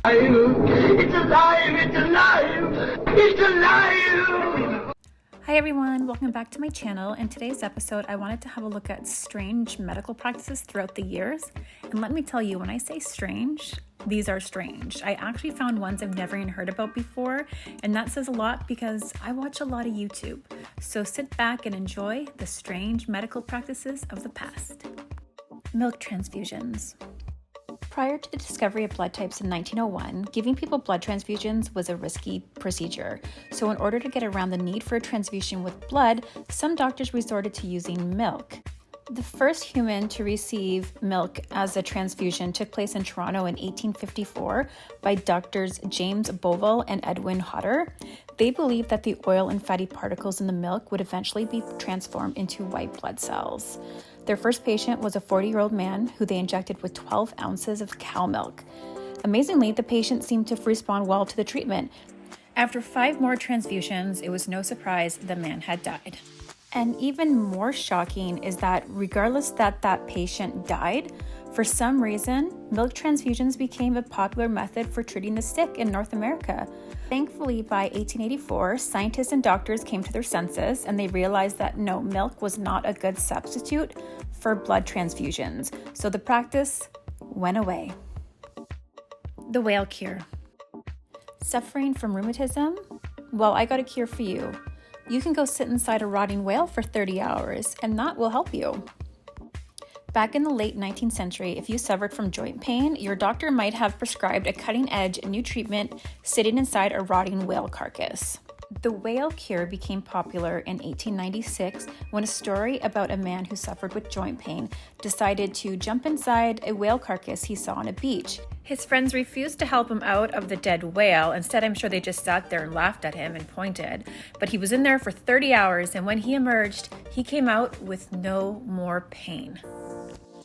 It's alive! It's alive! It's alive! Hi everyone, welcome back to my channel. In today's episode, I wanted to have a look at strange medical practices throughout the years. And let me tell you, when I say strange, these are strange. I actually found ones I've never even heard about before, and that says a lot because I watch a lot of YouTube. So sit back and enjoy the strange medical practices of the past. Milk transfusions. Prior to the discovery of blood types in 1901, giving people blood transfusions was a risky procedure. So in order to get around the need for a transfusion with blood, some doctors resorted to using milk. The first human to receive milk as a transfusion took place in Toronto in 1854 by doctors James Bovell and Edwin Hodder. They believed that the oil and fatty particles in the milk would eventually be transformed into white blood cells. Their first patient was a 40-year-old man who they injected with 12 ounces of cow milk. Amazingly, the patient seemed to respond well to the treatment. After 5 more transfusions, it was no surprise the man had died. And even more shocking is that regardless that patient died, for some reason, milk transfusions became a popular method for treating the sick in North America. Thankfully, by 1884, scientists and doctors came to their senses and they realized that no, milk was not a good substitute for blood transfusions. So the practice went away. The whale cure. Suffering from rheumatism? Well, I got a cure for you. You can go sit inside a rotting whale for 30 hours, and that will help you. Back in the late 19th century, if you suffered from joint pain, your doctor might have prescribed a cutting-edge new treatment sitting inside a rotting whale carcass. The whale cure became popular in 1896 when a story about a man who suffered with joint pain decided to jump inside a whale carcass he saw on a beach. His friends refused to help him out of the dead whale. Instead, I'm sure they just sat there and laughed at him and pointed. But he was in there for 30 hours, and when he emerged, he came out with no more pain.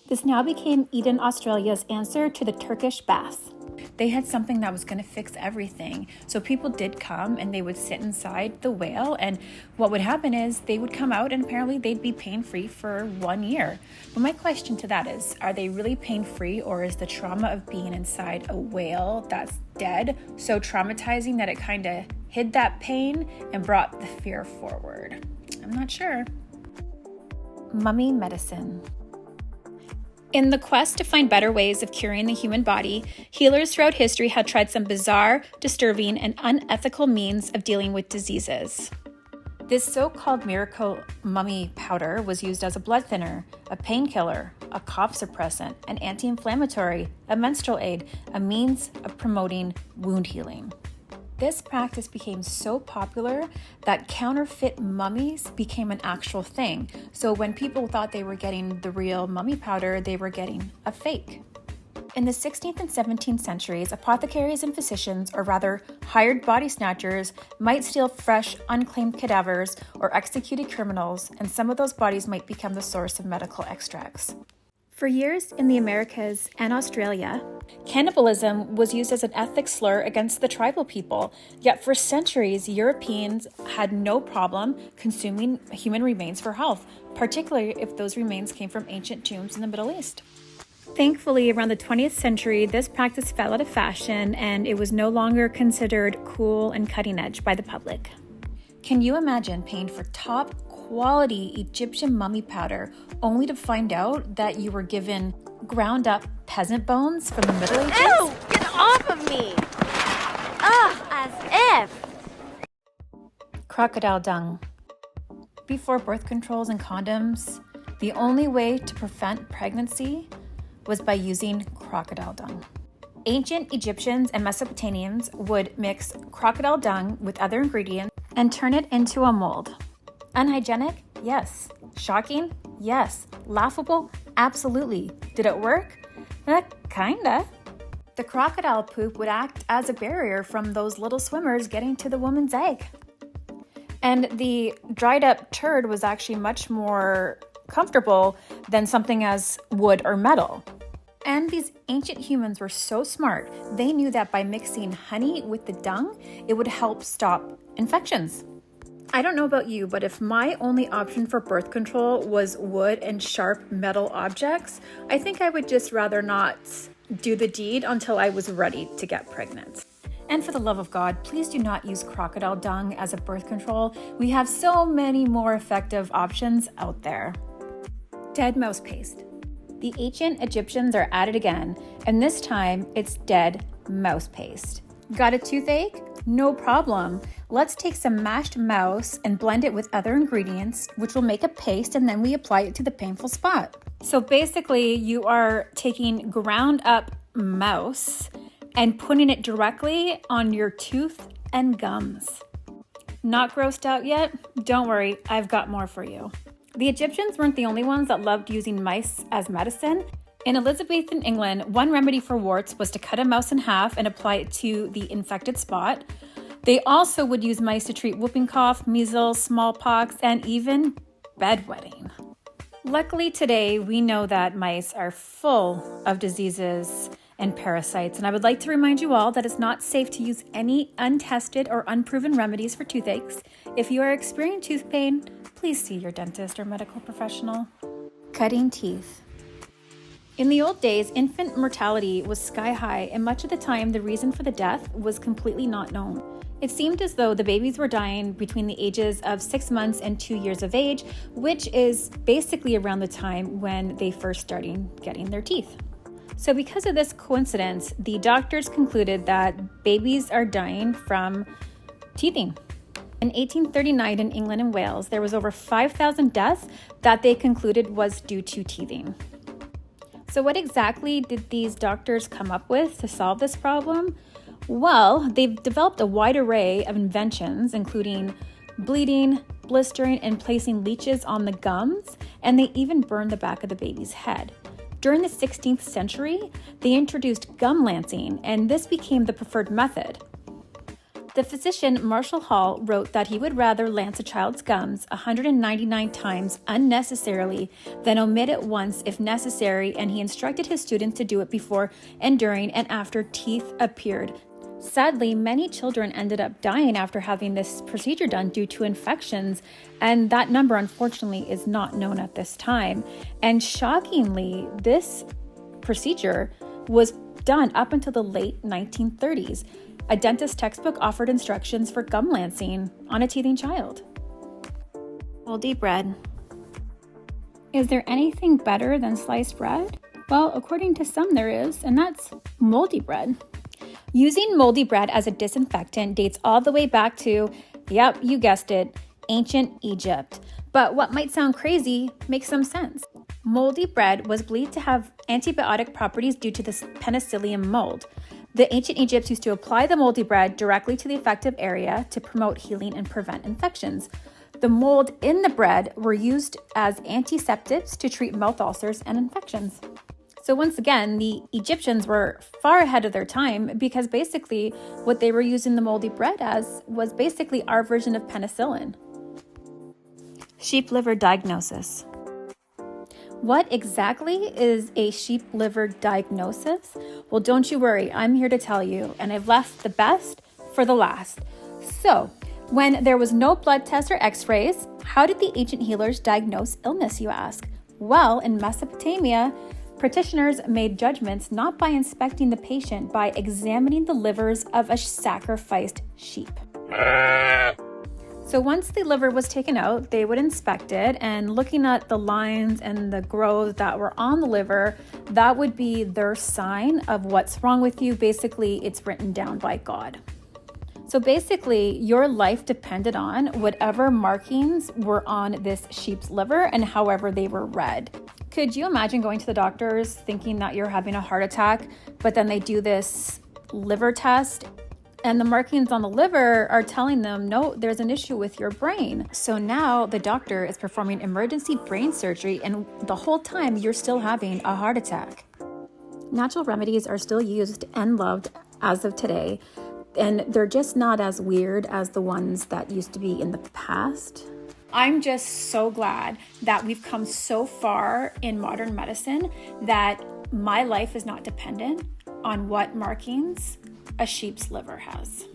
This now became Eden, Australia's answer to the Turkish bath. They had something that was going to fix everything. So people did come and they would sit inside the whale, and what would happen is they would come out and apparently they'd be pain-free for 1 year. But my question to that is, are they really pain-free, or is the trauma of being inside a whale that's dead so traumatizing that it kind of hid that pain and brought the fear forward? I'm not sure. Mummy medicine. In the quest to find better ways of curing the human body, healers throughout history had tried some bizarre, disturbing, and unethical means of dealing with diseases. This so-called miracle mummy powder was used as a blood thinner, a painkiller, a cough suppressant, an anti-inflammatory, a menstrual aid, a means of promoting wound healing. This practice became so popular that counterfeit mummies became an actual thing. So when people thought they were getting the real mummy powder, they were getting a fake. In the 16th and 17th centuries, apothecaries and physicians, or rather hired body snatchers, might steal fresh, unclaimed cadavers or executed criminals, and some of those bodies might become the source of medical extracts. For years in the Americas and Australia, cannibalism was used as an ethnic slur against the tribal people, yet for centuries, Europeans had no problem consuming human remains for health, particularly if those remains came from ancient tombs in the Middle East. Thankfully, around the 20th century, this practice fell out of fashion and it was no longer considered cool and cutting edge by the public. Can you imagine paying for top quality Egyptian mummy powder only to find out that you were given ground up peasant bones from the Middle Ages? Ew! Get off of me! Ugh, as if! Crocodile dung. Before birth controls and condoms, the only way to prevent pregnancy was by using crocodile dung. Ancient Egyptians and Mesopotamians would mix crocodile dung with other ingredients and turn it into a mold. Unhygienic? Yes. Shocking? Yes. Laughable? Absolutely. Did it work? Kinda. The crocodile poop would act as a barrier from those little swimmers getting to the woman's egg. And the dried up turd was actually much more comfortable than something as wood or metal. And these ancient humans were so smart, they knew that by mixing honey with the dung, it would help stop infections. I don't know about you, but if my only option for birth control was wood and sharp metal objects, I think I would just rather not do the deed until I was ready to get pregnant. And for the love of God, please do not use crocodile dung as a birth control. We have so many more effective options out there. Dead mouse paste. The ancient Egyptians are at it again, and this time it's dead mouse paste. Got a toothache? No problem. Let's take some mashed mouse and blend it with other ingredients, which will make a paste, and then we apply it to the painful spot. So basically, you are taking ground up mouse and putting it directly on your tooth and gums. Not grossed out yet? Don't worry, I've got more for you. The Egyptians weren't the only ones that loved using mice as medicine. In Elizabethan England, one remedy for warts was to cut a mouse in half and apply it to the infected spot. They also would use mice to treat whooping cough, measles, smallpox, and even bedwetting. Luckily today, we know that mice are full of diseases and parasites, and I would like to remind you all that it's not safe to use any untested or unproven remedies for toothaches. If you are experiencing tooth pain, please see your dentist or medical professional. Cutting teeth. In the old days, infant mortality was sky high, and much of the time the reason for the death was completely not known. It seemed as though the babies were dying between the ages of 6 months and 2 years of age, which is basically around the time when they first started getting their teeth. So because of this coincidence, the doctors concluded that babies are dying from teething. In 1839 in England and Wales, there was over 5,000 deaths that they concluded was due to teething. So what exactly did these doctors come up with to solve this problem? Well, they've developed a wide array of inventions, including bleeding, blistering, and placing leeches on the gums, and they even burned the back of the baby's head. During the 16th century, they introduced gum lancing, and this became the preferred method. The physician Marshall Hall wrote that he would rather lance a child's gums 199 times unnecessarily than omit it once if necessary, and he instructed his students to do it before and during and after teeth appeared. Sadly, many children ended up dying after having this procedure done due to infections, and that number unfortunately is not known at this time. And shockingly, this procedure was done up until the late 1930s. A dentist textbook offered instructions for gum lancing on a teething child. Moldy bread. Is there anything better than sliced bread? Well, according to some there is, and that's moldy bread. Using moldy bread as a disinfectant dates all the way back to, yep, you guessed it, ancient Egypt. But what might sound crazy makes some sense. Moldy bread was believed to have antibiotic properties due to this penicillium mold. The ancient Egyptians used to apply the moldy bread directly to the affected area to promote healing and prevent infections. The mold in the bread were used as antiseptics to treat mouth ulcers and infections. So once again, the Egyptians were far ahead of their time because basically what they were using the moldy bread as was basically our version of penicillin. Sheep liver diagnosis. What exactly is a sheep liver diagnosis? Well, don't you worry, I'm here to tell you, and I've left the best for the last. So, when there was no blood tests or x-rays, how did the ancient healers diagnose illness, you ask? Well, in Mesopotamia, practitioners made judgments not by inspecting the patient, by examining the livers of a sacrificed sheep. So once the liver was taken out, they would inspect it, and looking at the lines and the growths that were on the liver, that would be their sign of what's wrong with you. Basically, it's written down by God. So basically, your life depended on whatever markings were on this sheep's liver and however they were read. Could you imagine going to the doctors thinking that you're having a heart attack, but then they do this liver test and the markings on the liver are telling them, no, there's an issue with your brain. So now the doctor is performing emergency brain surgery, and the whole time you're still having a heart attack. Natural remedies are still used and loved as of today, and they're just not as weird as the ones that used to be in the past. I'm just so glad that we've come so far in modern medicine that my life is not dependent on what markings a sheep's liver has.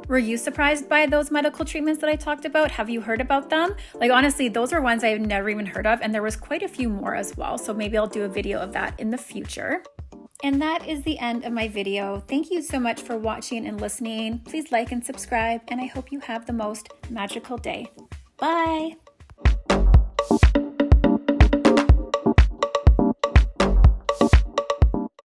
Were you surprised by those medical treatments that I talked about? Have you heard about them? Like, honestly, those are ones I've never even heard of, and there was quite a few more as well. So maybe I'll do a video of that in the future. And that is the end of my video. Thank you so much for watching and listening. Please like and subscribe, and I hope you have the most magical day. Bye!